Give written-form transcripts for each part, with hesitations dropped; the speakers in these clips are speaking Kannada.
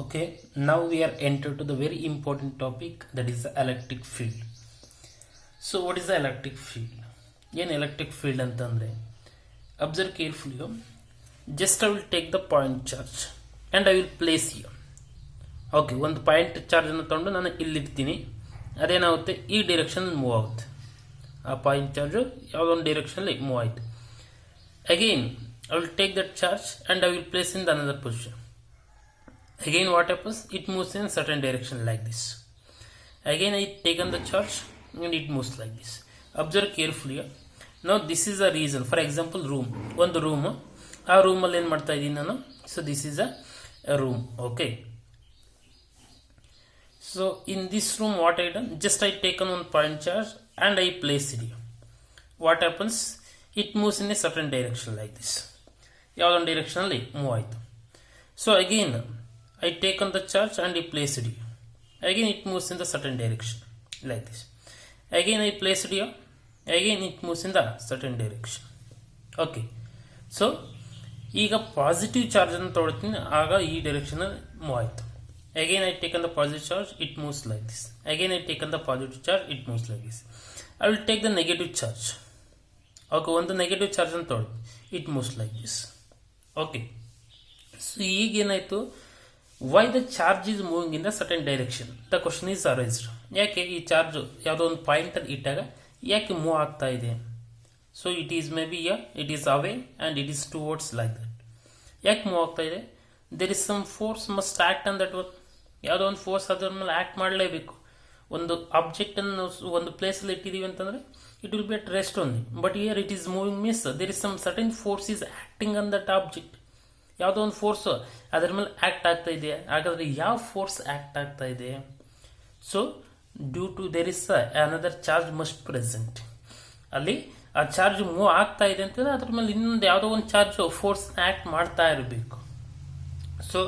Okay, now we are entered to the very important topic, that is the electric field. So what is the electric field? An electric field antandre, observe carefully. Just I will take the point charge and I will place here. Okay, ಒಂದು ಪಾಯಿಂಟ್ ಚಾರ್ಜ್ ಅನ್ನು ತಗೊಂಡು ನಾನು ಇಲ್ಲಿರ್ತೀನಿ, ಅದೇನಾಗುತ್ತೆ ಈ ಡೈರೆಕ್ಷನ್ ಮೂವ್ ಆಗುತ್ತೆ. ಆ ಪಾಯಿಂಟ್ ಚಾರ್ಜು ಯಾವುದೋ ಒಂದು ಡೈರೆಕ್ಷನಲ್ಲಿ ಮೂವ್ ಆಯಿತು. Again I will take that charge and I will place in the another position. Again what happens? It moves in certain direction like this. Again I take on the charge and it moves like this. Observe carefully. Now this is a reason. For example, room. ಒಂದು ರೂಮ್, ಆ ರೂಮಲ್ಲಿ ಏನು ಮಾಡ್ತಾ ಇದ್ದೀನಿ ನಾನು? So this is a room. Okay. So in this room what I done? Just I take on one point charge and I place it here. What happens? It moves in a certain direction like this. ಯಾವುದೊಂದು ಡೈರೆಕ್ಷನಲ್ಲಿ ಮೂವ್ ಆಯಿತು. So again I take on the charge and I place it here. Again it moves in the certain direction like this. Again I place it here. Again it moves in the certain direction. Okay, so ಈಗ ಪಾಸಿಟಿವ್ ಚಾರ್ಜನ್ನು ತೊಗೊಳ್ತೀನಿ, ಆಗ ಈ ಡೈರೆಕ್ಷನಲ್ಲಿ ಮೂವ್ ಆಯಿತು. Again I take on the positive charge, it moves like this. Again I take on the positive charge, it moves like this. I will take the negative charge. Okay, ಒಂದು ನೆಗೆಟಿವ್ ಚಾರ್ಜ್ ಅಂತ ತೊಗೊಳ್ಳಿ, it moves like this. Okay, so ಈಗೇನಾಯಿತು? Why the charge is moving in the certain direction? The question is arised. ಯಾಕೆ ಈ ಚಾರ್ಜ್ ಯಾವುದೋ ಒಂದು ಪಾಯಿಂಟಲ್ಲಿ ಇಟ್ಟಾಗ ಯಾಕೆ ಮೂವ್ ಆಗ್ತಾ ಇದೆ? So it is maybe it is away and it is towards like that. ಯಾಕೆ ಮೂವ್ ಆಗ್ತಾ ಇದೆ? There is some force must act on that work. ಯಾವುದೋ ಒಂದು ಫೋರ್ಸ್ ಅದ್ರ ಮೇಲೆ ಆ್ಯಕ್ಟ್ ಮಾಡಲೇಬೇಕು. ಒಂದು ಆಬ್ಜೆಕ್ಟನ್ನು ಒಂದು ಪ್ಲೇಸಲ್ಲಿ ಇಟ್ಟಿದ್ದೀವಿ ಅಂತಂದರೆ it will be at rest only, but here it is moving means there is some certain force is acting on that object. ಯಾವುದೋ ಒಂದು ಫೋರ್ಸ್ ಅದರ ಮೇಲೆ ಆಕ್ಟ್ ಆಗ್ತಾ ಇದೆ. ಹಾಗಾದ್ರೆ ಯಾವ ಫೋರ್ಸ್ ಆಕ್ಟ್ ಆಗ್ತಾ ಇದೆ? So due to there is another charge must present. ಅಲ್ಲಿ ಆ ಚಾರ್ಜ್ ಮೂವ್ ಆಗ್ತಾ ಇದೆ ಅಂತಂದ್ರೆ ಅದ್ರ ಮೇಲೆ ಇನ್ನೊಂದು ಯಾವುದೋ ಒಂದು ಚಾರ್ಜ್ ಫೋರ್ಸ್ ಆಕ್ಟ್ ಮಾಡ್ತಾ ಇರಬೇಕು. ಸೊ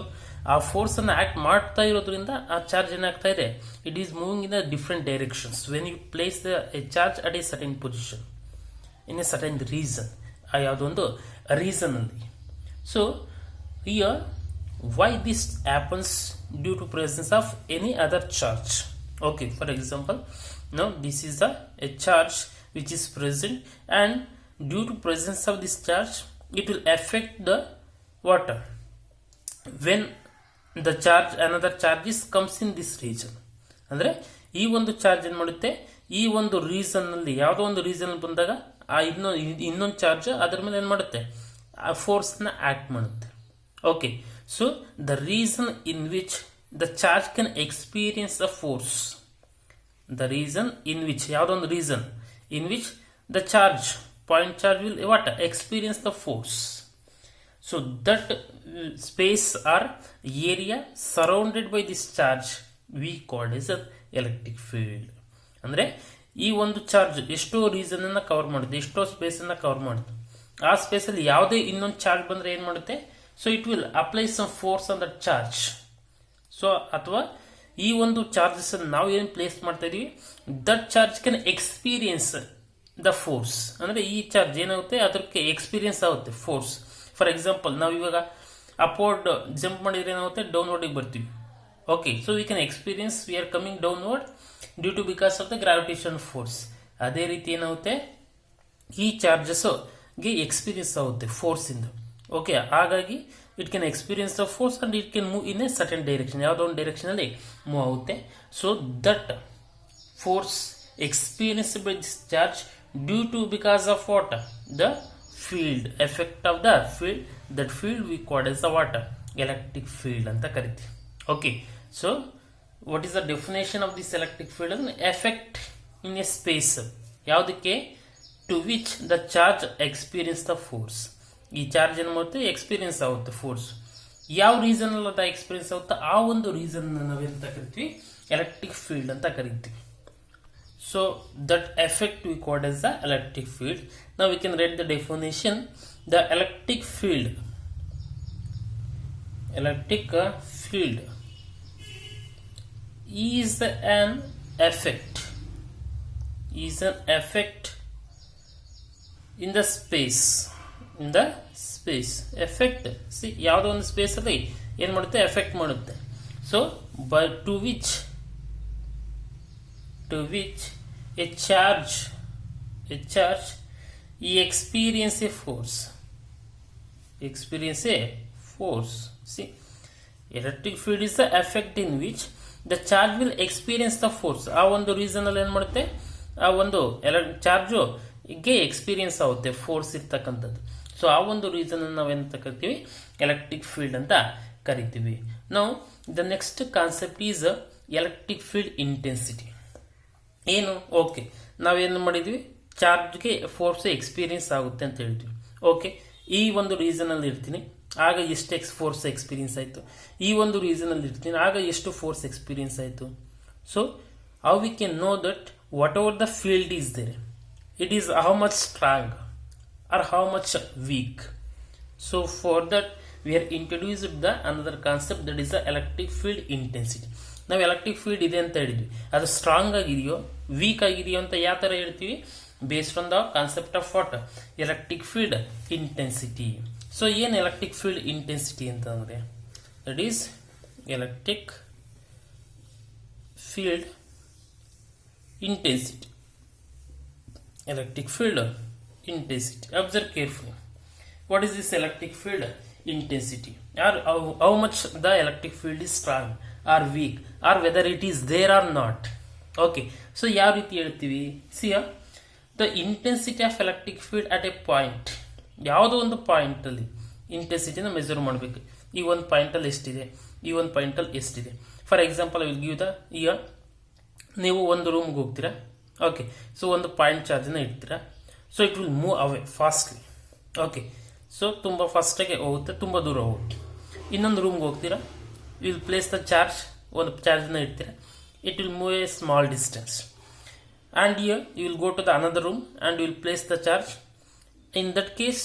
ಆ ಫೋರ್ಸ್ ಅನ್ನು ಆಕ್ಟ್ ಮಾಡ್ತಾ ಇರೋದ್ರಿಂದ ಆ ಚಾರ್ಜ್ ಏನಾಗ್ತಾ ಇದೆ? It is moving in the different directions when you place the charge at a certain position in a certain reason. ಆ ಯಾವುದೋ ಒಂದು ರೀಸನ್ ಅಲ್ಲಿ. So here why this happens? Due to presence of any other charge. Okay, for example, now this is a charge which is present and due to presence of this charge it will affect the water. When the charge, another charges comes in this region, ಅಂದ್ರೆ ಈ ಒಂದು ಚಾರ್ಜ್ ಏನು ಮಾಡುತ್ತೆ? ಈ ಒಂದು ರೀಸನ್ ನಲ್ಲಿ ಯಾವುದೋ ಒಂದು ರೀಸನ್ ಬಂದಾಗ ಆ ಇನ್ನೊಂದು ಚಾರ್ಜ್ ಅದರ ಮೇಲೆ ಏನು ಮಾಡುತ್ತೆ? ಆ ಫೋರ್ಸ್ ನ ಆಕ್ಟ್ ಮಾಡುತ್ತೆ. Okay, so the reason in which the charge can experience the force, the reason in which, ಯಾವುದೋ ಒಂದು reason in which the charge, point charge will what? Experience the force. So that space or area surrounded by this charge we called as an electric field. ಅಂದ್ರೆ ಈ ಒಂದು ಚಾರ್ಜ್ ಎಷ್ಟೋ ರೀಸನ್ ಅನ್ನ ಕವರ್ ಮಾಡುತ್ತೆ, ಎಷ್ಟೋ ಸ್ಪೇಸ್ ಅನ್ನ ಕವರ್ ಮಾಡುತ್ತೆ. ಆ ಸ್ಪೇಸ್ ಅಲ್ಲಿ ಯಾವುದೇ ಇನ್ನೊಂದು ಚಾರ್ಜ್ ಬಂದ್ರೆ ಏನ್ ಮಾಡುತ್ತೆ? So it will apply some force on that charge. So ಅಥವಾ ಈ ಒಂದು ಚಾರ್ಜಸ್ ನಾವು ಏನ್ ಪ್ಲೇಸ್ ಮಾಡ್ತಾ ಇದೀವಿ, that charge can experience the force. ಅಂದ್ರೆ ಈ ಚಾರ್ಜ್ ಏನಾಗುತ್ತೆ? ಅದಕ್ಕೆ ಎಕ್ಸ್ಪೀರಿಯನ್ಸ್ ಆಗುತ್ತೆ ಫೋರ್ಸ್. ಫಾರ್ ಎಕ್ಸಾಂಪಲ್, ನಾವು ಇವಾಗ ಅಪ್ವರ್ಡ್ ಜಂಪ್ ಮಾಡಿದ್ರೆ ಏನಾಗುತ್ತೆ? ಡೌನ್ವರ್ಡ್ ಬರ್ತೀವಿ. Okay, so we can experience we are coming downward due to because of the gravitation force. ಅದೇ ರೀತಿ ಏನಾಗುತ್ತೆ? ಈ ಚಾರ್ಜಸ್ ಗೆ ಎಕ್ಸ್ಪೀರಿಯನ್ಸ್ ಆಗುತ್ತೆ ಫೋರ್ಸ್ ಇಂದ. ಓಕೆ, ಹಾಗಾಗಿ it can experience the force and it can move in a certain direction, ಯಾವುದೋ ಒಂದು ಡೈರೆಕ್ಷನ್ ಅಲ್ಲಿ ಮೂವ್ ಆಗುತ್ತೆ. So that force experience by this charge due to because of what? The field, effect of the field. That field we call as the what? Electric field anta kariti. Okay, so what is the definition of this electric field? An effect in a space ಯಾವುದಕ್ಕೆ? to which the charge experience the force. ಈ ಚಾರ್ಜ್ ಏನು ಮಾಡುತ್ತೆ? ಎಕ್ಸ್ಪೀರಿಯನ್ಸ್ ಆಗುತ್ತೆ ಫೋರ್ಸ್. ಯಾವ ರೀಸನ್ ಅಲ್ಲಿ ಅದು ಎಕ್ಸ್ಪೀರಿಯನ್ಸ್ ಆಗುತ್ತೆ, ಆ ಒಂದು ರೀಸನ್ ನಾವೇನಂತ ಕರಿತೀವಿ? ಎಲೆಕ್ಟ್ರಿಕ್ ಫೀಲ್ಡ್ ಅಂತ ಕರಿತೀವಿ. So that effect we call as the electric field. Now we can write the definition. The electric field is an effect in the space. effect, see ಯಾವುದೋ ಒಂದು ಸ್ಪೇಸ್ ಅಲ್ಲಿ ಏನು ಮಾಡುತ್ತೆ? ಎಫೆಕ್ಟ್ ಮಾಡುತ್ತೆ. So by to which a charge experience a force. See, electric field is the effect in which the charge will experience the force. ಆ ಒಂದು ರೀಸನ್ ಅಲ್ಲಿ ಏನು ಮಾಡುತ್ತೆ, ಆ ಒಂದು ಚಾರ್ಜು ಗೆ ಎಕ್ಸ್ಪೀರಿಯನ್ಸ್ ಆಗುತ್ತೆ ಫೋರ್ಸ್ ಇರ್ತಕ್ಕಂಥದ್ದು. ಸೊ ಆ ಒಂದು ರೀಸನ್ ನಾವೇನಂತ ಕರಿತೀವಿ, ಎಲೆಕ್ಟ್ರಿಕ್ ಫೀಲ್ಡ್ ಅಂತ ಕರಿತೀವಿ. ನಾವು the next concept is electric field intensity. ಏನು, ಓಕೆ, ನಾವೇನು ಮಾಡಿದ್ವಿ, ಚಾರ್ಜ್ಗೆ ಫೋರ್ಸ್ ಎಕ್ಸ್ಪೀರಿಯನ್ಸ್ ಆಗುತ್ತೆ ಅಂತ ಹೇಳ್ತೀವಿ. ಓಕೆ, ಈ ಒಂದು ರೀಸನ್ ಅಲ್ಲಿ ಇರ್ತೀನಿ, ಆಗ ಎಷ್ಟು ಫೋರ್ಸ್ ಎಕ್ಸ್ಪೀರಿಯನ್ಸ್ ಆಯಿತು. ಈ ಒಂದು ರೀಸನ್ ಅಲ್ಲಿ ಇರ್ತೀನಿ, ಆಗ ಎಷ್ಟು ಫೋರ್ಸ್ ಎಕ್ಸ್ಪೀರಿಯನ್ಸ್ ಆಯಿತು. So how we can know that whatever the field is there, it is how much strong or how much weak. So for that we are introduced the another concept, that is the electric field intensity. ನಾವು ಎಲೆಕ್ಟ್ರಿಕ್ ಫೀಲ್ಡ್ ಇದೆ ಅಂತ ಹೇಳಿದ್ವಿ, ಅದು ಸ್ಟ್ರಾಂಗ್ ಆಗಿದೆಯೋ ವೀಕ್ ಆಗಿದೆಯೋ ಅಂತ ಯಾವ ಥರ ಹೇಳ್ತೀವಿ, based on the concept of what, electric field intensity. So ಏನು ಎಲೆಕ್ಟ್ರಿಕ್ ಫೀಲ್ಡ್ ಇಂಟೆನ್ಸಿಟಿ ಅಂತಂದರೆ, that is electric field intensity. Electric field intensity. Observe carefully. What is this electric field intensity? Or how much the electric field is strong or weak, or whether it is there or not. Okay. So ಯಾವ ರೀತಿ ಹೇಳ್ತೀವಿ, see the intensity of electric field at a point. ಯಾವುದೋ ಒಂದು ಪಾಯಿಂಟ್ ಅಲ್ಲಿ ಇಂಟೆನ್ಸಿಟಿನ ಮೆಜರ್ ಮಾಡಬೇಕು. ಈ ಒಂದು ಪಾಯಿಂಟ್ ಅಲ್ಲಿ ಎಷ್ಟಿದೆ, ಈ ಒಂದು ಪಾಯಿಂಟ್ ಅಲ್ಲಿ ಎಷ್ಟಿದೆ. For example I will give the, ಈಗ ನೀವು ಒಂದು ರೂಮ್ಗೆ ಹೋಗ್ತೀರಾ, ಓಕೆ, ಸೊ ಒಂದು ಪಾಯಿಂಟ್ ಚಾರ್ಜನ್ನ ಇಡ್ತೀರಾ. So it will move away fastly. Okay, so ತುಂಬ ಫಾಸ್ಟಾಗಿ ಹೋಗುತ್ತೆ, ತುಂಬ ದೂರ ಹೋಗುತ್ತೆ. ಇನ್ನೊಂದು ರೂಮ್ಗೆ ಹೋಗ್ತೀರಾ, ವಿಲ್ ಪ್ಲೇಸ್ ದ ಚಾರ್ಜ್, ಒಂದು ಚಾರ್ಜನ್ನ ಇಡ್ತೀರಾ, it will move a small distance. And you will go to the another room and will place the charge. In that case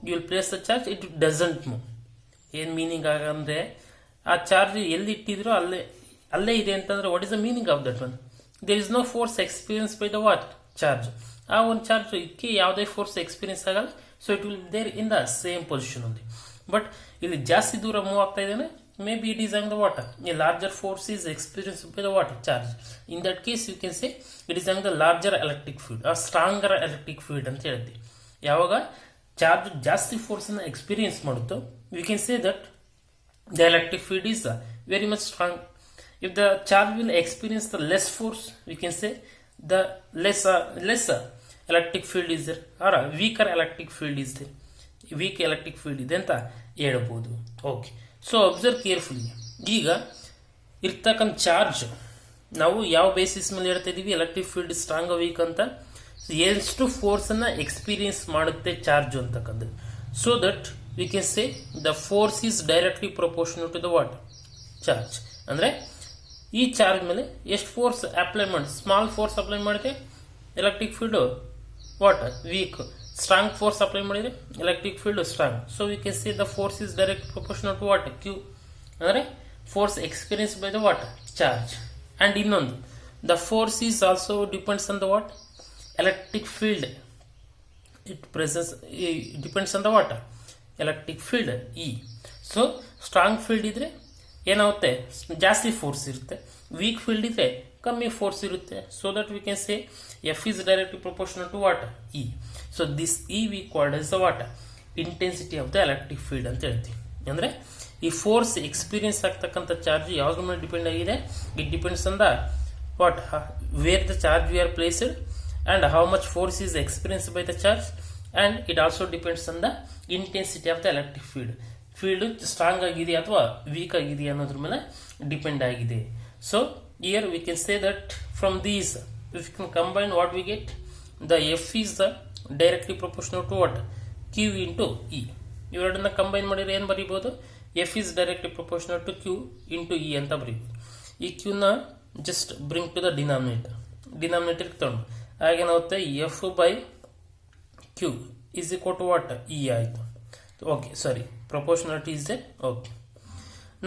you will place the charge, it doesn't move. ಏನು ಮೀನಿಂಗ್ ಆಗಂದರೆ, ಆ ಚಾರ್ಜ್ ಎಲ್ಲಿ ಇಟ್ಟಿದ್ರೋ ಅಲ್ಲೇ ಇದೆ ಅಂತಂದ್ರೆ, what is the meaning of that one? There is no force experience by the what, charge. ಆ ಒಂದು ಚಾರ್ಜ್ ಇದಕ್ಕೆ ಯಾವುದೇ ಫೋರ್ಸ್ ಎಕ್ಸ್ಪೀರಿಯನ್ಸ್ ಆಗಲ್ಲ. So it will there in the same position only. But ಇಲ್ಲಿ ಜಾಸ್ತಿ ದೂರ ಮೂವ್ ಆಗ್ತಾ ಇದ್ದೇನೆ, maybe it is on the water, a larger force is experience by the water charge. In that case you can say it is on the larger electric field, ಆ ಸ್ಟ್ರಾಂಗರ್ ಎಲೆಕ್ಟ್ರಿಕ್ ಫೀಲ್ಡ್ ಅಂತ ಹೇಳ್ತೀವಿ. ಯಾವಾಗ ಚಾರ್ಜ್ ಜಾಸ್ತಿ ಫೋರ್ಸನ್ನು ಎಕ್ಸ್ಪೀರಿಯನ್ಸ್ ಮಾಡುತ್ತೋ, we can say that the electric field is very much strong. If the charge will experience the less force, we can say the less electric field is there, or a weaker electric field is there. Weak electric field ಇದೆ ಅಂತ ಹೇಳ್ಬೋದು. Okay, so observe carefully. ಈಗ ಇರ್ತಕ್ಕಂಥ ಚಾರ್ಜ್ ನಾವು ಯಾವ ಬೇಸಿಸ್ ಮೇಲೆ ಹೇಳ್ತಾ ಇದೀವಿ, ಎಲೆಕ್ಟ್ರಿಕ್ ಫೀಲ್ಡ್ ಸ್ಟ್ರಾಂಗ್ ವೀಕ್ ಅಂತ, ಎಷ್ಟು ಫೋರ್ಸನ್ನು ಎಕ್ಸ್ಪೀರಿಯನ್ಸ್ ಮಾಡುತ್ತೆ ಚಾರ್ಜ್ ಅಂತಕ್ಕಂಥದ್ದು. So that we can say the force is directly proportional to the what, charge. ಅಂದರೆ ಈ ಚಾರ್ಜ್ ಮೇಲೆ ಎಷ್ಟು ಫೋರ್ಸ್ ಅಪ್ಲೈ ಮಾಡಿ, ಸ್ಮಾಲ್ ಫೋರ್ಸ್ ಅಪ್ಲೈ ಮಾಡಿದ್ರೆ electric field what, weak. Strong force apply ಮಾಡಿದರೆ electric field strong. So we can say the force is direct proportional to what, Q. ಅಂದರೆ force experience by the what, charge. And ಇನ್ನೊಂದು, the force is also depends on the what, electric field. It presence depends on the what, electric field E. So strong field ಇದ್ರೆ ಏನಾಗುತ್ತೆ, ಜಾಸ್ತಿ ಫೋರ್ಸ್ ಇರುತ್ತೆ. ವೀಕ್ ಫೀಲ್ಡ್ ಇದ್ರೆ ಕಮ್ಮಿ ಫೋರ್ಸ್ ಇರುತ್ತೆ. So that we can say F is directly proportional to what, E. So this E we called as the what, intensity of the electric field ಅಂತ ಹೇಳ್ತೀವಿ. ಅಂದರೆ ಈ ಫೋರ್ಸ್ ಎಕ್ಸ್ಪೀರಿಯನ್ಸ್ ಆಗ್ತಕ್ಕಂಥ ಚಾರ್ಜ್ ಯಾವ್ದ್ರ ಮೇಲೆ ಡಿಪೆಂಡ್ ಆಗಿದೆ, it depends on the what, where the charge we are placed and how much force is experienced by the charge, and it also depends on the intensity of the electric field. Field strong ಆಗಿದೆ ಅಥವಾ ವೀಕ್ ಆಗಿದೆ ಅನ್ನೋದ್ರ ಮೇಲೆ ಡಿಪೆಂಡ್ ಆಗಿದೆ. So here we can say that from these if you can combine what we get, the F is the directly proportional to what, Q into E. ಇವೆರಡನ್ನ ಕಂಬೈನ್ ಮಾಡಿದ್ರೆ ಏನು ಬರೀಬಹುದು, F is directly proportional to Q into E ಅಂತ ಬರೀಬಹುದು. ಈ ಕ್ಯೂನ ಜಸ್ಟ್ ಬ್ರಿಂಗ್ ಟು ದ ಡಿನಾಮಿನೇಟರ್ಗೆ ತಗೊಂಡು ಹಾಗೇನಾಗುತ್ತೆ, F by Q is equal to what, E ಆಯಿತು. Okay, sorry, proportionality is there. Okay,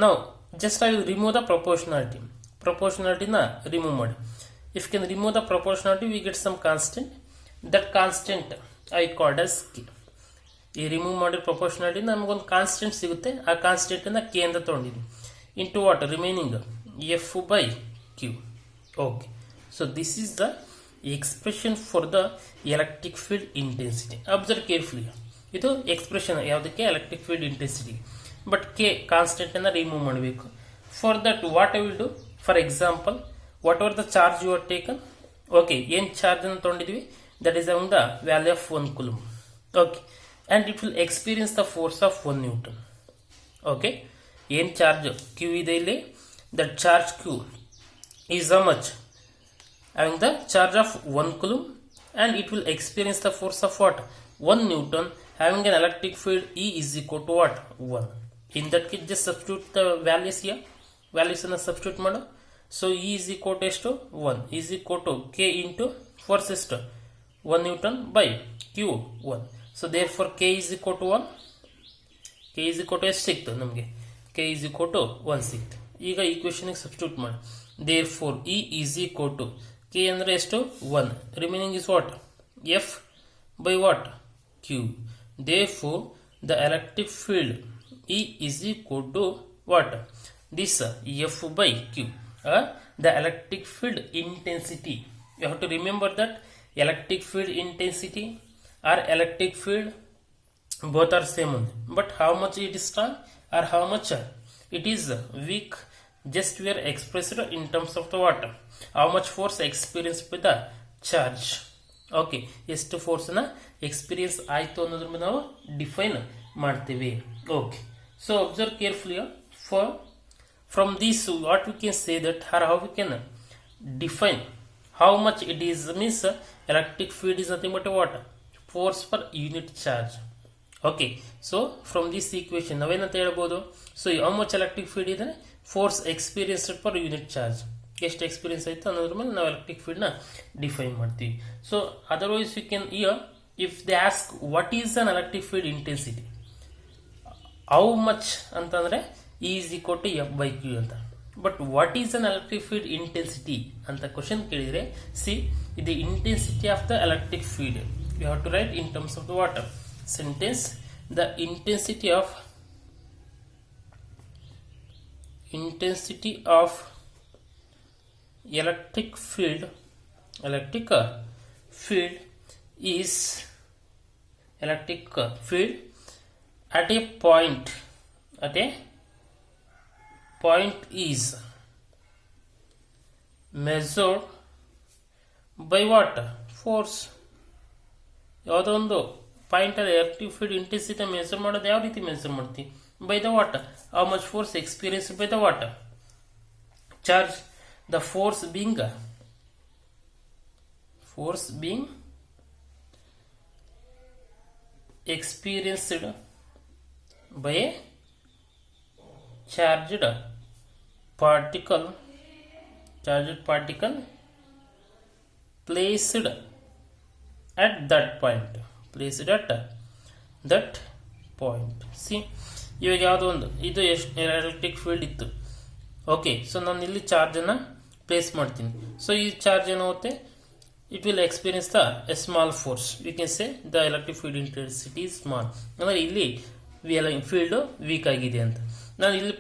now just I will remove the proportionality na remove ಮಾಡಿ. If you can remove the proportionality, we get some constant. That constant I called as k. ಈ ರಿಮೂವ್ ಮಾಡಿರೋ ಪ್ರಪೋರ್ಷನಾಲಿಟಿ ನಮಗೊಂದು ಕಾನ್ಸ್ಟೆಂಟ್ ಸಿಗುತ್ತೆ. ಆ ಕಾನ್ಸ್ಟೆಂಟ್ ನ ಕೆ ಅಂತ ತಗೊಂಡಿದ್ವಿ. into what remaining F by Q. Okay, so this is the expression for the electric field intensity. Observe carefully. ಇದು ಎಕ್ಸ್ಪ್ರೆಷನ್ ಯಾವುದಕ್ಕೆ electric field intensity. But K constant ಅನ್ನು ರಿಮೂವ್ ಮಾಡಬೇಕು. For that what I will do, for example whatever the charge you are taken, okay ಏನು ಚಾರ್ಜ್ ಅನ್ನು ತೊಗೊಂಡಿದ್ವಿ, that is on the value of 1 coulomb. Okay, and it will experience the force of 1 newton. Okay, ಏನು ಚಾರ್ಜ್ ಕ್ಯೂ ಇದೆ ಇಲ್ಲಿ, that charge Q is how much, having the charge of 1 coulomb, and it will experience the force of what, 1 Newton, having an electric field E is equal to what, 1. In that case just substitute the values here, values ಅನ್ನು substitute ಮಾಡು. So E is equal to ಎಷ್ಟು, 1 is equal to K into force ಎಷ್ಟು, 1 Newton by Q 1. So therefore K is equal to 1, K is equal to ಎಷ್ಟು ಸಿಕ್ತು ನಮಗೆ, K is equal to 1 ಸಿಕ್ತು. ಈಗ ಈಕ್ವೇಷನ್ಗೆ ಸಬ್ಸ್ಟಿಟ್ಯೂಟ್ ಮಾಡಿ. therefore E is equal to K ಅಂದ್ರೆ ಎಷ್ಟು, 1, remaining is what, F by what, Q. Therefore the electric field E is equal to what, this F by Q, the electric field intensity. You have to remember that electric field intensity or electric field both are same only, but how much it is strong or how much it is weak, just we are expressed in terms of the water, how much force experienced by the charge. Okay, ಎಷ್ಟು ಫೋರ್ಸ್ನ ಎಕ್ಸ್ಪೀರಿಯನ್ಸ್ ಆಯಿತು ಅನ್ನೋದ್ರ ನಾವು ಡಿಫೈನ್ ಮಾಡ್ತೀವಿ. Okay, so observe carefully. For from this what we can say that are how we can define how much it is, means electric field is nothing but what, force per unit charge. Okay, so from this equation ನಾವೇನಂತ ಹೇಳ್ಬೋದು, so how much electric field ಇದೆ, force experienced per unit charge, ಎಷ್ಟು ಎಕ್ಸ್ಪೀರಿಯನ್ಸ್ ಆಯಿತು ಅನ್ನೋದ್ರ ಮೇಲೆ ನಾವು ಎಲೆಕ್ಟ್ರಿಕ್ ಫೀಲ್ಡ್ನ ಡಿಫೈನ್ ಮಾಡ್ತೀವಿ. So otherwise you can hear if they ask what is an electric field intensity, how much ಅಂತಂದರೆ E is equal to F by Q ಅಂತ. But what is an electric field intensity ಅಂತ ಕ್ವಶನ್ ಕೇಳಿದರೆ, ಸಿ ಇದು intensity of the electric field, you have to write in terms of the water sentence, the intensity of electric field is electric field at a point is measured by what, force. ಯಾವುದೋ ಒಂದು ಪಾಯಿಂಟ್ ಅಲ್ಲಿ ಎಲೆಕ್ಟ್ರಿಕ್ ಫೀಲ್ಡ್ ಇಂಟೆನ್ಸಿಟಿ ಮೆಜರ್ ಮಾಡೋದು ಯಾವ ರೀತಿ ಮೆಜರ್ ಮಾಡ್ತೀವಿ, by the what, how much force experience by the what charge, the force being experienced by a charged particle placed at that point. C ಇವಾಗ ಯಾವುದೋ ಒಂದು ಇದು ಎಷ್ಟು ಎಲೆಕ್ಟ್ರಿಕ್ ಫೀಲ್ಡ್ ಇತ್ತು. ಓಕೆ, ಸೊ ನಾನು ಇಲ್ಲಿ ಚಾರ್ಜನ್ನು ಪ್ಲೇಸ್ ಮಾಡ್ತೀನಿ. ಸೊ ಈ ಚಾರ್ಜ್ ಏನಾಗುತ್ತೆ, it will experience the A small force, V can say the electric field intensity small, ಅಂದರೆ ಇಲ್ಲಿ ಫೀಲ್ಡು ವೀಕ್ ಆಗಿದೆ ಅಂತ. ನಾನು ಇಲ್ಲಿ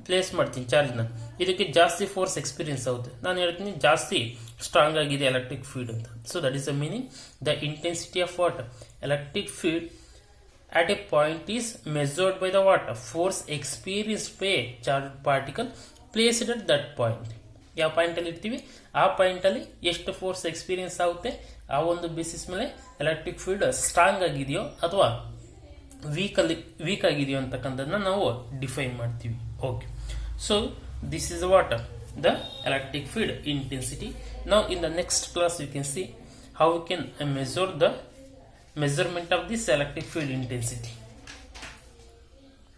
ಪ್ಲೇಸ್ ಮಾಡ್ತೀನಿ ಚಾರ್ಜ್ನ, ಇದಕ್ಕೆ ಜಾಸ್ತಿ ಫೋರ್ಸ್ ಎಕ್ಸ್ಪೀರಿಯನ್ಸ್ ಆಗುತ್ತೆ, ನಾನು ಹೇಳ್ತೀನಿ ಜಾಸ್ತಿ ಸ್ಟ್ರಾಂಗ್ ಆಗಿದೆ ಎಲೆಕ್ಟ್ರಿಕ್ ಫೀಲ್ಡ್ ಅಂತ. So that is the meaning, the intensity of what, electric field at a point is measured by the what, force experienced by a charged particle placed at that point. ಯಾವ ಪಾಯಿಂಟ್ ಅಲ್ಲಿ ಇರ್ತೀವಿ ಆ ಪಾಯಿಂಟ್ ಅಲ್ಲಿ ಎಷ್ಟು ಫೋರ್ಸ್ ಎಕ್ಸ್ಪೀರಿಯನ್ಸ್ ಆಗುತ್ತೆ, ಆ ಒಂದು ಬೇಸಿಸ್ ಮೇಲೆ ಎಲೆಕ್ಟ್ರಿಕ್ ಫೀಲ್ಡ್ ಸ್ಟ್ರಾಂಗ್ ಆಗಿದೆಯೋ ಅಥವಾ ವೀಕ್ ಆಗಿದೆಯೋ ಅಂತಕ್ಕಂಥದ್ದನ್ನ ನಾವು ಡಿಫೈನ್ ಮಾಡ್ತೀವಿ. Okay, so this is what the electric field intensity. Now in the next class you can see how we can measure the measurement of this electric field intensity.